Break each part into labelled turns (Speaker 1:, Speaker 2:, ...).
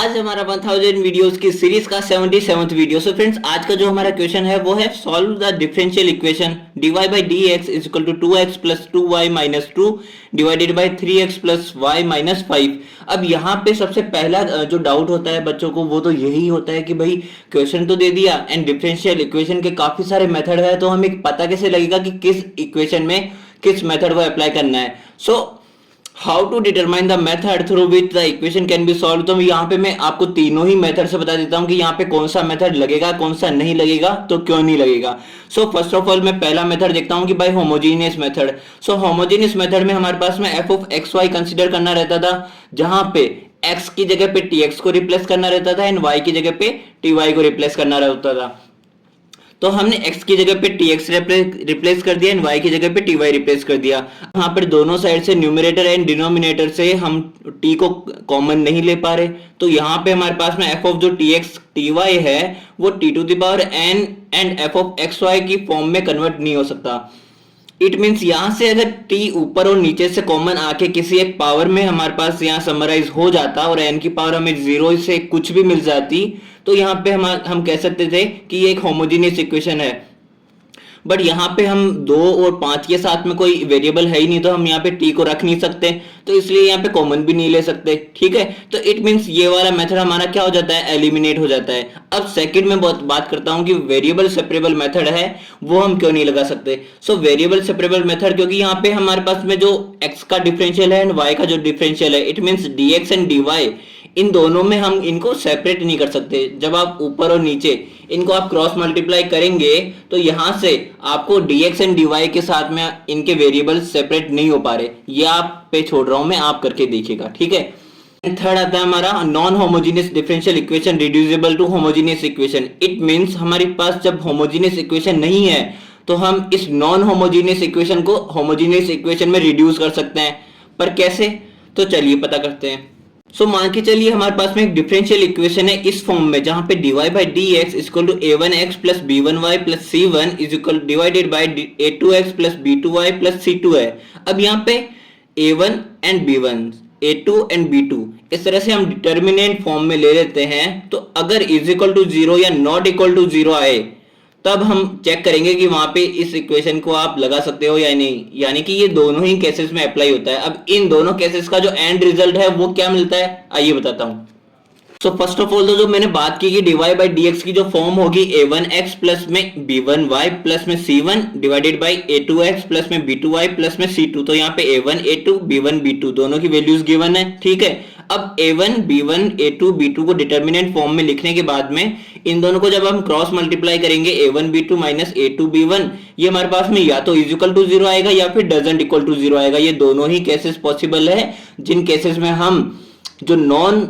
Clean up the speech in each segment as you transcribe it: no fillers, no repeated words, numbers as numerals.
Speaker 1: आज हमारा 1000 वीडियोस की सीरीज का 77th वीडियो। सो फ्रेंड्स, आज का जो हमारा क्वेश्चन है वो है solve the differential equation dy by dx is equal to 2x plus 2y minus 2 divided by 3x plus y minus 5। अब यहाँ पे सबसे पहला जो डाउट होता है बच्चों को वो तो यही होता है कि भाई क्वेश्चन तो दे दिया एंड डिफरेंशियल इक्वेशन के काफी सारे मेथड है, तो हमें पता कैसे लगेगा कि किस इक्वेशन में किस मेथड को अप्लाई करना है। So how to determine the method through which the equation can be solve. तो यहाँ पे मैं आपको तीनों ही मेथड से बता देता हूँ कि यहाँ पे कौन सा मेथड लगेगा, कौन सा नहीं लगेगा, तो क्यों नहीं लगेगा। सो फर्स्ट ऑफ ऑल मैं पहला मेथड देखता हूँ कि भाई homogeneous method. So homogeneous method में हमारे पास में F of X Y consider करना रहता था, जहां पे x की जगह पे tx को रिप्लेस करना रहता था एंड y की जगह पे ty को रिप्लेस करना रहता था। तो हमने x की जगह पे tx रिप्लेस कर दिया एंड y की जगह पे ty रिप्लेस कर दिया। यहाँ पर दोनों साइड से न्यूमरेटर एंड डिनोमिनेटर से हम t को कॉमन नहीं ले पा रहे, तो यहाँ पे हमारे पास में f ऑफ जो tx ty है वो t to the power n and f of xy की फॉर्म में कन्वर्ट नहीं हो सकता। इट मीन्स यहां से अगर t ऊपर और नीचे से कॉमन आके किसी एक पावर में हमारे पास यहाँ समराइज हो जाता और n की पावर हमें 0 से कुछ भी मिल जाती, तो यहाँ पे हम कह सकते थे कि ये एक होमोजेनियस इक्वेशन है। बट यहाँ पे हम 2 और 5 के साथ में कोई वेरिएबल है ही नहीं, तो हम यहाँ पे t को रख नहीं सकते, तो इसलिए यहाँ पे कॉमन भी नहीं ले सकते। ठीक है, तो इट मीन्स ये वाला मेथड हमारा क्या हो जाता है, एलिमिनेट हो जाता है। अब सेकंड में बात करता हूँ कि वेरिएबल सेपरेबल मेथड है वो हम क्यों नहीं लगा सकते। सो वेरिएबल सेपरेबल मेथड, क्योंकि यहाँ पे हमारे पास में जो x का डिफरेंशियल है एंड y का जो डिफरेंशियल है, it means dx and dy, इन दोनों में हम इनको सेपरेट नहीं कर सकते। जब आप ऊपर और नीचे इनको आप क्रॉस मल्टीप्लाई करेंगे तो यहां से आपको dx एंड dy के साथ में इनके वेरिएबल सेपरेट नहीं हो पा रहे। ये आप पे छोड़ रहा हूं मैं, आप करके देखिएगा। ठीक है, थर्ड आता है हमारा non homogeneous differential equation reducible to homogeneous equation. It means हमारे पास जब होमोजेनियस इक्वेशन नहीं है तो हम इस नॉन होमोजेनियस इक्वेशन को होमोजेनियस इक्वेशन में रिड्यूस कर सकते हैं, पर कैसे, तो चलिए पता करते हैं। सो मान के चलिए हमारे पास में एक डिफरेंशियल इक्वेशन है इस फॉर्म में, जहां पे dy by dx is equal to a1x plus b1y plus c1 is equal divided by a2x plus b2y plus c2 है। अब यहाँ पे a1 and b1, a2 and b2 इस तरह से हम डिटर्मिनेंट फॉर्म में ले लेते हैं, तो अगर इज इक्वल टू 0 या नॉट इक्वल टू 0 आए तब हम चेक करेंगे कि वहां पे इस इक्वेशन को आप लगा सकते हो या नहीं, यानी कि ये दोनों ही केसेस में अप्लाई होता है। अब इन दोनों केसेस का जो एंड रिजल्ट है वो क्या मिलता है, आइए बताता हूं। सो फर्स्ट ऑफ ऑल तो जो मैंने बात की कि dy by dx की जो फॉर्म होगी a1x प्लस में b1y प्लस में c1 divided by a2x plus में b2y प्लस में c2, तो यहाँ पे a1 a2 b1 b2 दोनों की वैल्यूज गिवन है। ठीक है, अब a1 b1 a2 b2 को डिटर्मिनेंट फॉर्म में लिखने के बाद में इन दोनों को जब हम क्रॉस मल्टीप्लाई करेंगे a1 b2 minus a2 b1, ये हमारे पास में या तो इज इक्वल टू 0 आएगा या फिर डजंट इक्वल टू 0 आएगा। ये दोनों ही केसेस पॉसिबल है, जिन केसेस में हम जो नॉन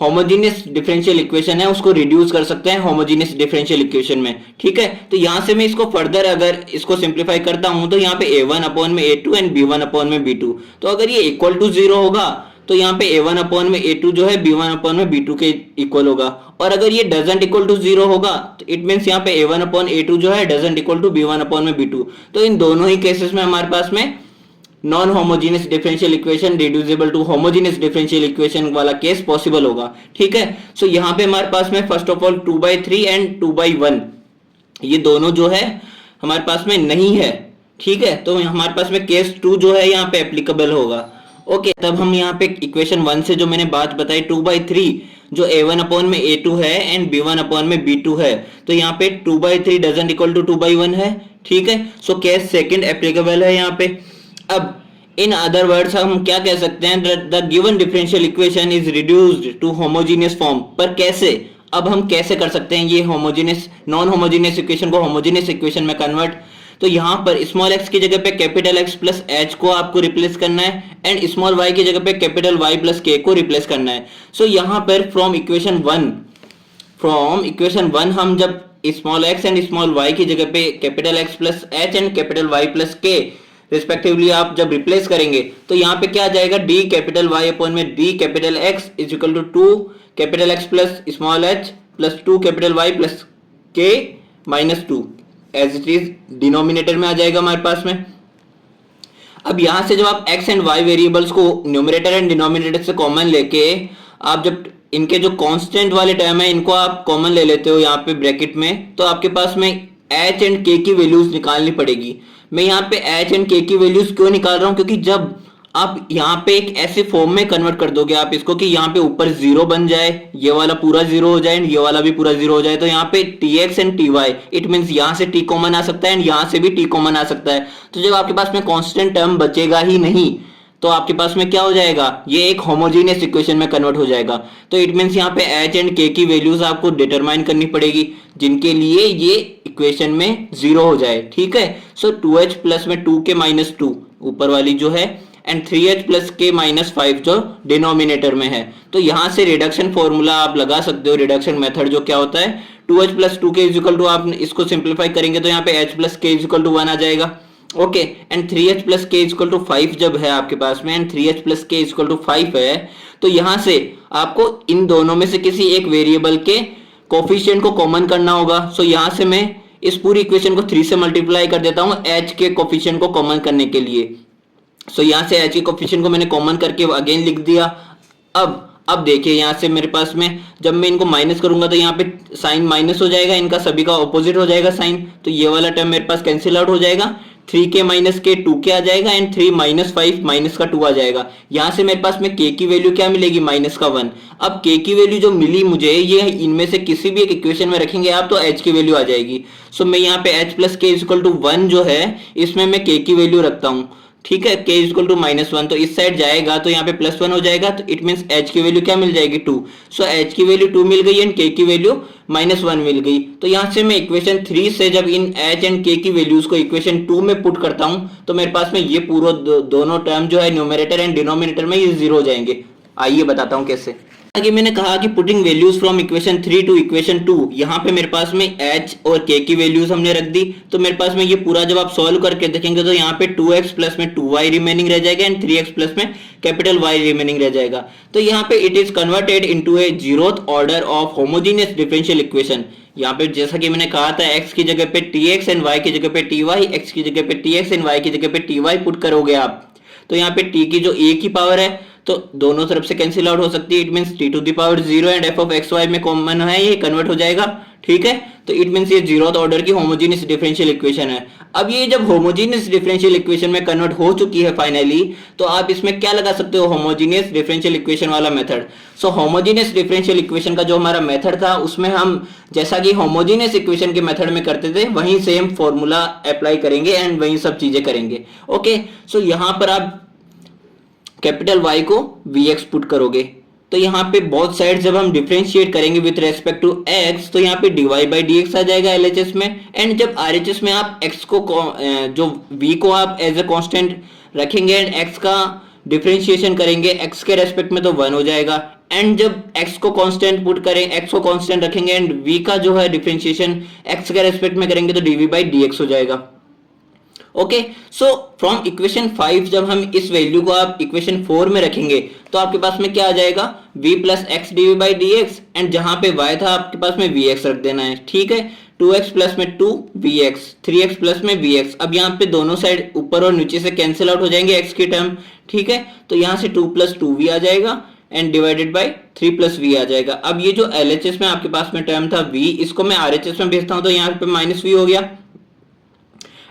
Speaker 1: होमोजेनियस डिफरेंशियल इक्वेशन है उसको रिड्यूस कर सकते हैं होमोजेनियस डिफरेंशियल इक्वेशन में। ठीक है, तो यहां से मैं इसको फर्दर अगर इसको सिंप्लीफाई करता हूं तो यहाँ पे a1 अपॉन में a2 एंड b1 अपॉन में b2, तो अगर ये इक्वल टू 0 होगा तो यहाँ पे a1 अपॉन में a2 जो है b1 अपॉन में b2 के इक्वल होगा, और अगर ये डजंट इक्वल टू 0 होगा तो इट मींस यहाँ पे a1 अपॉन a2 जो है doesn't equal to b1 upon में b2। तो इन दोनों ही केसेस में हमारे पास में non homogeneous differential equation reducible to homogeneous differential equation वाला केस पॉसिबल होगा। ठीक है, सो यहाँ पे हमारे पास में फर्स्ट ऑफ ऑल 2/3 एंड 2/1 ये दोनों जो है हमारे पास में नहीं है। ठीक है, तो हमारे पास में केस 2 जो है यहाँ पे एप्लीकेबल होगा। ओके, तब हम यहाँ पे इक्वेशन 1 से जो मैंने बात बताई 2/3 जो a1 अपॉन में a2 है एंड b1 अपॉन में b2 है, तो यहाँ पे 2/3 डजंट इक्वल टू 2/1 है। ठीक है, सो केस सेकंड एप्लीकेबल है यहाँ पे। अब इन अदर वर्ड्स हम क्या कह सकते हैं, the given differential equation is reduced to homogeneous form. पर कैसे, अब हम कैसे कर सकते हैं ये होमोजेनियस नॉन होमोजेनियस इक्वेशन को होमोजेनियस इक्वेशन में कन्वर्ट। तो यहाँ पर स्मॉल x की जगह पे कैपिटल X प्लस h को आपको रिप्लेस करना है एंड स्मॉल y की जगह पे कैपिटल Y प्लस k को रिप्लेस करना है। सो यहाँ पर फ्रॉम इक्वेशन 1 हम जब small x and small y की जगह पे capital X plus h and capital Y plus k respectively आप जब रिप्लेस करेंगे तो यहाँ पे क्या आ जाएगा, d कैपिटल Y अपॉन में d capital X is equal to 2 capital X plus small h plus 2 capital Y plus k minus 2 as it is denominator में आ जाएगा हमारे पास में। अब यहां से जब आप x एंड y वेरिएबल्स को न्यूमरेटर एंड डिनोमिनेटर से कॉमन लेके आप जब इनके जो कांस्टेंट वाले टर्म है इनको आप कॉमन ले लेते हो यहाँ पे ब्रैकेट में, तो आपके पास में एच एंड के की वैल्यूज निकालनी पड़ेगी। मैं यहाँ पे एच एंड के की वैल्यूज क्यों निकाल रहा हूँ, क्योंकि जब आप यहाँ पे एक ऐसे फॉर्म में कन्वर्ट कर दोगे आप इसको कि यहाँ पे ऊपर जीरो बन जाए, ये वाला पूरा जीरो हो जाए, ये वाला भी पूरा जीरो हो जाए, तो यहाँ पे T X and T Y, it mean यहाँ से टी कॉमन आ सकता है एंड यहाँ से भी टी कॉमन आ सकता है। तो जब आपके पास में कांस्टेंट टर्म बचेगा ही नहीं तो आपके पास में क्या हो जाएगा, ये एक होमोजेनियस इक्वेशन में कन्वर्ट हो जाएगा। तो इट मींस यहाँ पे एच एंड के की वैल्यूज आपको डिटरमाइन करनी पड़ेगी जिनके लिए ये इक्वेशन में जीरो हो जाए। ठीक है, सो 2h प्लस में 2 के माइनस 2 ऊपर वाली जो है एंड 3h प्लस के माइनस 5 जो डिनोमिनेटर में है। तो यहां से रिडक्शन फॉर्मूला आप लगा सकते हो, रिडक्शन मेथड जो क्या होता है 2h प्लस 2 के इक्वल टू, आप इसको सिंप्लीफाई करेंगे तो यहाँ पे h प्लस के इक्वल टू 1 आ जाएगा। ओके, एंड 3h प्लस के इक्वल टू 5 जब है आपके पास में एंड 3h प्लस के इक्वल टू 5 है, तो यहां से आपको इन दोनों में से किसी एक वेरिएबल के कोफिशिएंट को कॉमन करना होगा। सो यहां से मैं इस पूरी इक्वेशन को 3 से मल्टीप्लाई कर देता हूं h के कोफिशिएंट को कॉमन करने के लिए। सो यहां से h के कोफिशिएंट को मैंने कॉमन करके अगेन लिख दिया। अब देखिए यहां से मेरे पास में जब मैं इनको माइनस करूंगा तो यहाँ पे साइन माइनस हो जाएगा, इनका सभी का ऑपोजिट हो जाएगा साइन, तो ये वाला टर्म मेरे पास कैंसिल आउट हो जाएगा, 3k माइनस के 2k आ जाएगा एंड 3 माइनस 5 माइनस का 2 आ जाएगा। यहां से मेरे पास में k की वैल्यू क्या मिलेगी, माइनस का 1। अब k की वैल्यू जो मिली मुझे, ये इनमें से किसी भी एक इक्वेशन में रखेंगे आप तो h की वैल्यू आ जाएगी। सो मैं यहाँ पे h प्लस के इक्वल टू 1 जो है इसमें मैं k की वैल्यू रखता हूँ। ठीक है, k इक्वल टू माइनस 1, तो इस साइड जाएगा तो यहाँ पे प्लस 1 हो जाएगा, तो इट मींस h की वैल्यू क्या मिल जाएगी 2। सो h की वैल्यू 2 मिल गई एंड k की वैल्यू माइनस 1 मिल गई। तो यहाँ से मैं इक्वेशन 3 से जब इन h एंड k की वैल्यूज को इक्वेशन 2 में पुट करता हूँ तो मेरे पास में ये पूरा दोनों टर्म जो है न्यूमरेटर एंड डिनोमिनेटर में ये जीरो हो जाएंगे। आइए बताता हूँ कैसे। आगे मैंने कहा कि putting values from equation 3 to equation 2, यहाँ पे मेरे पास में h और k की वैल्यूज हमने रख दी, तो मेरे पास में ये पूरा जब आप सॉल्व करके देखेंगे तो यहाँ पे 2x प्लस में 2y रिमेनिंग रह जाएगा एंड 3x प्लस में कैपिटल Y रिमेनिंग रह जाएगा। तो यहाँ पे it is converted into A zeroth order of homogeneous differential equation. यहाँ पे जैसा कि मैंने कहा था x की जगह पे tx एंड y की जगह पे ty, x की जगह पे tx एंड y की जगह पे ty पुट करोगे आप, तो यहाँ पे t की जो a की पावर है तो दोनों तरफ से कैंसिल आउट हो सकती है, it means t to the power 0 and f of x y में कॉमन है, ये कन्वर्ट हो जाएगा। ठीक है, तो इट मींस ये जीरोथ ऑर्डर की होमोजेनियस डिफरेंशियल इक्वेशन है। अब ये जब होमोजेनियस डिफरेंशियल इक्वेशन में कन्वर्ट हो चुकी है फाइनली, तो आप इसमें क्या लगा सकते हो, होमोजेनियस डिफरेंशियल इक्वेशन वाला मेथड। सो होमोजेनियस डिफरेंशियल इक्वेशन का जो हमारा मेथड था उसमें हम जैसा कि होमोजेनियस इक्वेशन के मेथड में करते थे वहीं सेम फॉर्मूला अप्लाई करेंगे एंड वही सब चीजें करेंगे। ओके, सो यहाँ पर आप कैपिटल Y को Vx पुट करोगे, तो यहाँ पे बहुत साइड जब हम डिफरेंशिएट करेंगे विथ रेस्पेक्ट टू x तो यहाँ पे dy बाई dx आ जाएगा LHS में, एंड जब RHS में आप x को जो v को आप एज ए कांस्टेंट रखेंगे एंड x का डिफरेंशिएशन करेंगे x के रेस्पेक्ट में तो 1 हो जाएगा, एंड जब x को कांस्टेंट पुट करें, x को कांस्टेंट रखेंगे एंड v का जो है डिफरेंशिएशन x के रेस्पेक्ट में करेंगे तो dv बाई dx हो जाएगा। ओके, सो फ्रॉम इक्वेशन 5 जब हम इस वैल्यू को आप इक्वेशन 4 में रखेंगे तो आपके पास में क्या आ जाएगा, v plus X D V by D X, and जहां पे y था आपके पास में vx रख देना है। ठीक है, 2x प्लस में 2 vx, 3x प्लस में vx। अब यहाँ पे दोनों साइड ऊपर और नीचे से कैंसिल आउट हो जाएंगे x की टर्म। ठीक है, तो यहाँ से 2 प्लस 2v आ जाएगा and divided by 3 plus v आ जाएगा। अब ये जो LHS में आपके पास में टर्म था v, इसको मैं RHS में भेजता हूँ तो यहाँ पे माइनस v हो गया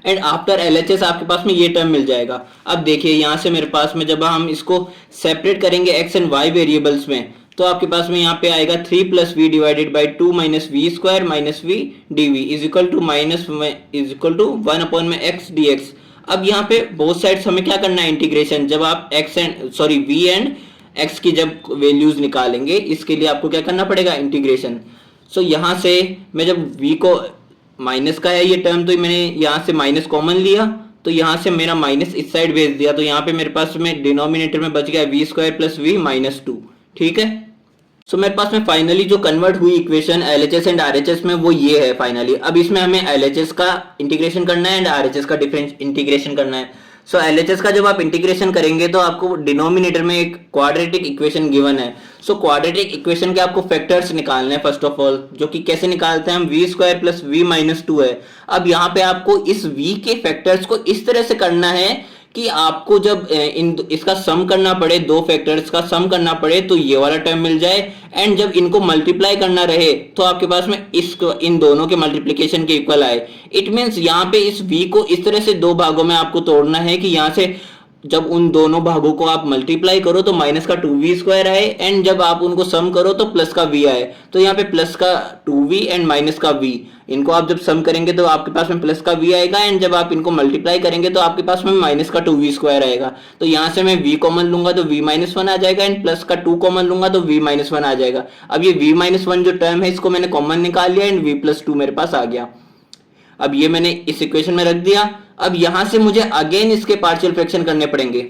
Speaker 1: एंड आफ्टर LHS आपके पास में ये टर्म मिल जाएगा। अब देखिए यहाँ से मेरे पास में जब हम इसको सेपरेट करेंगे x एंड y वेरिएबल्स में तो आपके पास में यहाँ पे आएगा 3 plus V divided by 2 minus V square minus V D V is equal to minus is equal to 1 upon में x dx। अब यहाँ पे बोथ साइड्स हमें क्या करना है, इंटीग्रेशन। जब आप v एंड x की जब वैल्यूज निकालेंगे इसके लिए आपको क्या करना पड़ेगा, इंटीग्रेशन। सो यहाँ से मैं जब v को माइनस का है ये टर्म तो मैंने यहाँ से माइनस कॉमन लिया तो यहाँ से मेरा माइनस इस साइड भेज दिया, तो यहाँ पे मेरे पास में डिनोमिनेटर में बच गया V square plus V minus 2। ठीक है, सो मेरे पास में फाइनली जो कन्वर्ट हुई इक्वेशन LHS एंड RHS में वो ये है फाइनली। अब इसमें हमें LHS का इंटीग्रेशन करना है एंड RHS का डिफरेंस इंटीग्रेशन करना है। सो LHS का जब आप इंटीग्रेशन करेंगे तो आपको डिनोमिनेटर में एक क्वाड्रेटिक इक्वेशन गिवन है। सो क्वाड्रेटिक इक्वेशन के आपको फैक्टर्स निकालने हैं फर्स्ट ऑफ ऑल, जो कि कैसे निकालते हैं हम, V square plus V minus 2 है। अब यहाँ पे आपको इस v के फैक्टर्स को इस तरह से करना है कि आपको जब इसका सम करना पड़े, दो फैक्टर्स का सम करना पड़े तो ये वाला टर्म मिल जाए, एंड जब इनको मल्टीप्लाई करना रहे तो आपके पास में इसको इन दोनों के मल्टीप्लिकेशन के इक्वल आए। इट मीन्स यहाँ पे इस v को इस तरह से दो भागों में आपको तोड़ना है कि यहाँ से जब उन दोनों भागों को आप मल्टीप्लाई करो तो माइनस का 2v² आए, एंड जब आप उनको सम करो तो प्लस का v आए। तो यहाँ पे प्लस का 2v एंड माइनस का v, इनको आप जब सम करेंगे तो आपके पास में प्लस का v आएगा, एंड जब आप इनको मल्टीप्लाई करेंगे तो आपके पास में माइनस का 2v² आएगा। तो यहाँ से मैं v कॉमन लूंगा तो v-1 आ जाएगा, एंड प्लस का 2 कॉमन लूंगा तो v-1 आ जाएगा। अब ये v-1 जो टर्म है इसको मैंने कॉमन निकाल लिया, एंड v+2 मेरे पास आ गया। अब ये मैंने इस इक्वेशन में रख दिया। अब यहां से मुझे अगेन इसके पार्शियल फ्रैक्शन करने पड़ेंगे।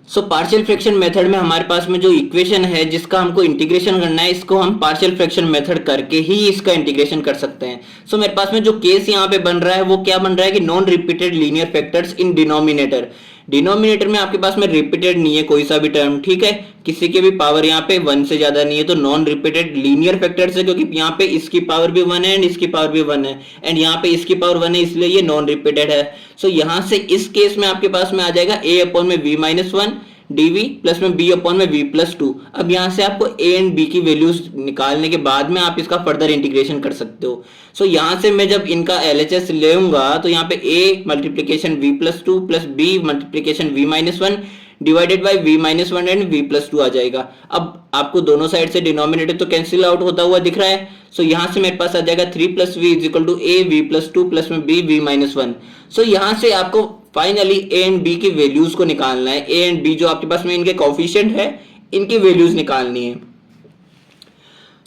Speaker 1: सो पार्शियल फ्रैक्शन मेथड में हमारे पास में जो इक्वेशन है जिसका हमको इंटीग्रेशन करना है, इसको हम पार्शियल फ्रैक्शन मेथड करके ही इसका इंटीग्रेशन कर सकते हैं। सो मेरे पास में जो केस यहाँ पे बन रहा है वो क्या बन रहा है कि non repeated linear factors in denominator. Denominator में आपके पास में रिपीटेड नहीं है कोई सा भी टर्म, ठीक है, किसी के भी पावर यहाँ पे 1 से ज्यादा नहीं है, तो नॉन रिपीटेड लीनियर फैक्टर्स है, क्योंकि यहाँ पे इसकी पावर भी 1 है एंड इसकी पावर भी 1 है, एंड यहाँ पे इसकी पावर 1 है, इसलिए ये नॉन रिपीटेड है। सो यहाँ से इस केस में आपके पास में आ जाएगा a/v-1 dv प्लस में b/v+2। अब यहाँ से आपको a एंड b की वैल्यूज निकालने के बाद में आप इसका फर्दर इंटीग्रेशन कर सकते हो। सो यहाँ से मैं जब इनका LHS लेऊंगा तो यहाँ पे a multiplication v+2 plus b multiplication v-1 divided by v-1 and v+2 आ जाएगा। अब आपको दोनों साइड से डिनोमिनेटर तो कैंसिल आउट होता हुआ दिख रहा है। सो यहाँ से मेरे पास आ जाएगा 3 + v = a v+2 प्लस में b v-1। सो यहाँ से आपको फाइनली a एंड b की वैल्यूज को निकालना है। a एंड b जो आपके पास में इनके कोएफिशिएंट है, इनकी वैल्यूज निकालनी है।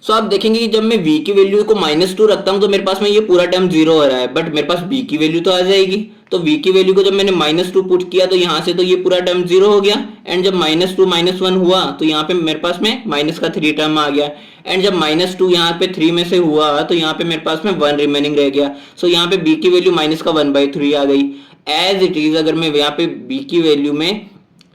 Speaker 1: सो आप देखेंगे कि जब मैं v की वैल्यू को -2 रखता हूं तो मेरे पास में ये पूरा टर्म 0 हो रहा है, बट मेरे पास b की वैल्यू तो आ जाएगी। तो v की वैल्यू को जब मैंने -2 पुट किया तो यहाँ से तो ये पूरा टर्म 0 हो गया, एंड जब -2 -1 हुआ तो यहाँ पे मेरे पास में माइनस का 3 टर्म आ गया, एंड जब -2 यहाँ पे 3 में से हुआ तो यहाँ पे मेरे पास में 1 रिमेनिंग रह गया। सो यहाँ पे b की वैल्यू -1/3 आ गई। एज इट इज अगर मैं यहाँ पे b की वैल्यू में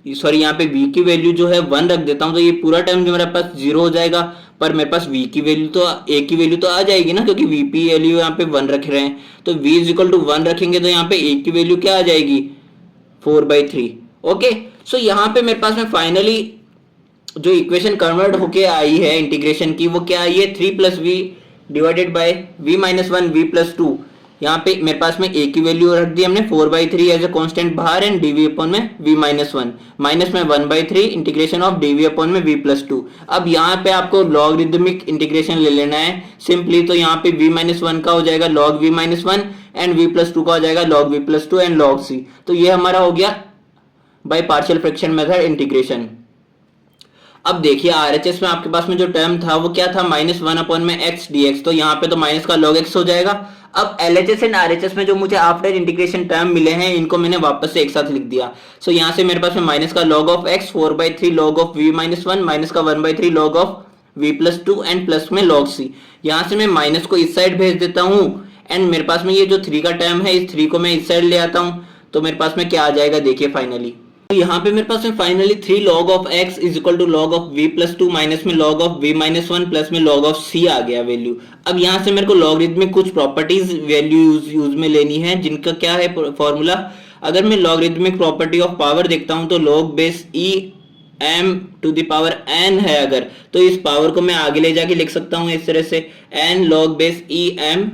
Speaker 1: यहाँ पे v की वैल्यू जो है 1 रख देता हूँ तो ये पूरा टर्म जो मेरे पास 0 हो जाएगा, पर मेरे पास v की वैल्यू तो a की वैल्यू तो आ जाएगी ना, क्योंकि v की वैल्यू यहाँ पे 1 रख रहे हैं। तो v = 1 रखेंगे तो यहाँ पे a की वैल्यू क्या आ जाएगी 4/3। ओके, सो यहाँ पे मेरे पास में फाइनली जो इक्वेशन कन्वर्ट होके आई है इंटीग्रेशन की वो क्या आई है 3 + v divided by v-1 v+2। यहाँ पे मेरे पास में a की वैल्यू रख दी हमने 4/3 एज ए कांस्टेंट बाहर, एंड dv/ में v-1 माइनस में 1/3 इंटीग्रेशन ऑफ dv/ में v+2। अब यहाँ पे आपको लॉगरिदमिक इंटीग्रेशन ले लेना है सिंपली। तो यहाँ पे v-1 का हो जाएगा log v-1 एंड v+2 का हो जाएगा log v+2 and log c। तो ये हमारा हो गया by partial fraction method integration. अब देखिए RHS में आपके पास में जो टर्म था वो क्या था -1/x dx, तो यहाँ पे तो माइनस का log x हो जाएगा। अब LHS एंड RHS में जो मुझे आफ्टर इंटीग्रेशन टर्म मिले हैं इनको मैंने वापस से एक साथ लिख दिया। सो यहाँ से मेरे पास में माइनस का log of x 4/3 log of v-1 minus का 1/3 log of v+2 and plus में log c। यहाँ से मैं माइनस को इस साइड भेज देता हूँ, एंड मेरे पास में ये जो 3 का टर्म है इस 3 को मैं इस साइड ले आता हूँ, तो मेरे पास में क्या आ जाएगा देखिए फाइनली। तो यहाँ पे मेरे पास में finally 3 log of x = log of v+2 minus में log of v-1 प्लस में log of c आ गया वैल्यू। अब यहाँ से मेरे को लॉगरिथमिक कुछ प्रॉपर्टीज वैल्यू यूज में लेनी है, जिनका क्या है फॉर्मूला। अगर मैं लॉगरिथमिक प्रॉपर्टी ऑफ पावर देखता हूँ तो log बेस e m⁴n है अगर, तो इस पावर को मैं आगे ले जाके लिख सकता हूँ इस तरह से n log base e m।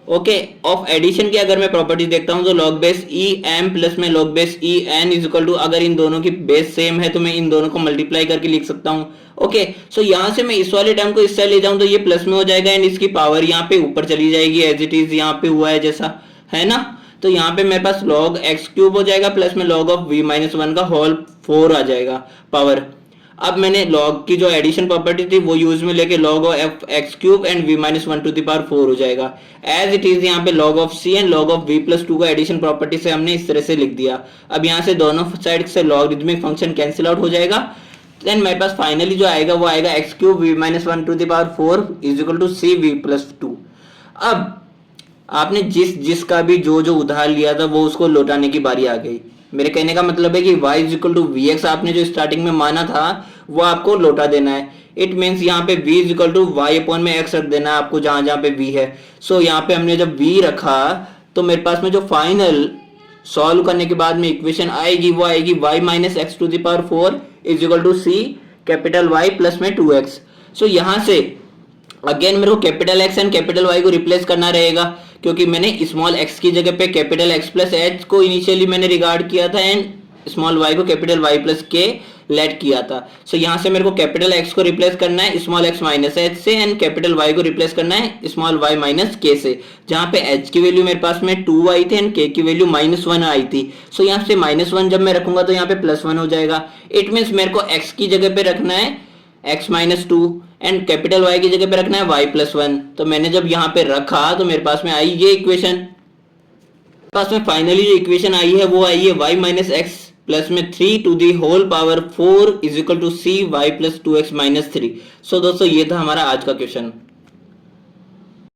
Speaker 1: Okay, of addition की अगर मैं प्रॉपर्टी देखता हूं तो log base e m plus में log base e n equal to, अगर इन दोनों की बेस सेम है तो मैं इन दोनों को मल्टीप्लाई करके लिख सकता हूं। ओके, सो यहां से मैं इस वाले टर्म को इस साइड ले जाऊं तो ये प्लस में हो जाएगा, एंड इसकी पावर यहाँ पे ऊपर चली जाएगी एज इट इज यहाँ पे हुआ है जैसा है ना। तो यहाँ पे मेरे पास log x³ हो जाएगा प्लस में log of v-1 का होल 4 आ जाएगा पावर। अब मैंने log की जो एडिशन प्रॉपर्टी थी वो यूज में लेके log of x³ and v-1 हो जाएगा एज इट इज यहाँ पे log of c and log of v+2 को एडिशन प्रॉपर्टी से हमने इस तरह से लिख दिया। अब यहाँ से दोनों साइड से लॉगरिथमिक फंक्शन कैंसिल आउट हो जाएगा, देन मेरे पास फाइनली जो आएगा वो आएगा x³ v-1 is c v+2। अब आपने जिसका भी जो उधार लिया था वो उसको लौटाने की बारी आ गई। मेरे कहने का मतलब है कि y = vx आपने जो स्टार्टिंग में माना था वो आपको लौटा देना है। इट मीन्स यहाँ पे v = y/x रख देना है आपको जहां जहां पे v है। सो यहाँ पे हमने जब v रखा तो मेरे पास में जो फाइनल सॉल्व करने के बाद में इक्वेशन आएगी वो आएगी y minus X to the power 4 is equal to C capital Y plus में 2x। सो यहां से अगेन मेरे को capital X and capital Y को रिप्लेस करना रहेगा, क्योंकि मैंने स्मॉल x की जगह पे कैपिटल X प्लस h को इनिशियली मैंने रिगार्ड किया था एंड स्मॉल y को capital Y plus k let किया था। सो यहां से मेरे को कैपिटल X को रिप्लेस करना है स्मॉल x माइनस h से एंड कैपिटल Y को रिप्लेस करना है स्मॉल y माइनस k से, जहां पे h की वैल्यू मेरे पास में 2 आई थी एंड k की वैल्यू -1 आई थी। सो यहां से -1 जब मैं रखूंगा तो यहां पे +1 हो जाएगा। इट मींस मेरे को x की जगह पे रखना है x minus 2 and capital Y की जगह पे रखना है y प्लस 1। तो मैंने जब यहाँ पे रखा तो मेरे पास में आई ये इक्वेशन। पास में फाइनली जो इक्वेशन आई है वो आई है y माइनस एक्स प्लस में 3 to the whole power 4 is equal to C Y plus 2x minus 3। So दोस्तों ये था हमारा आज का क्वेश्चन।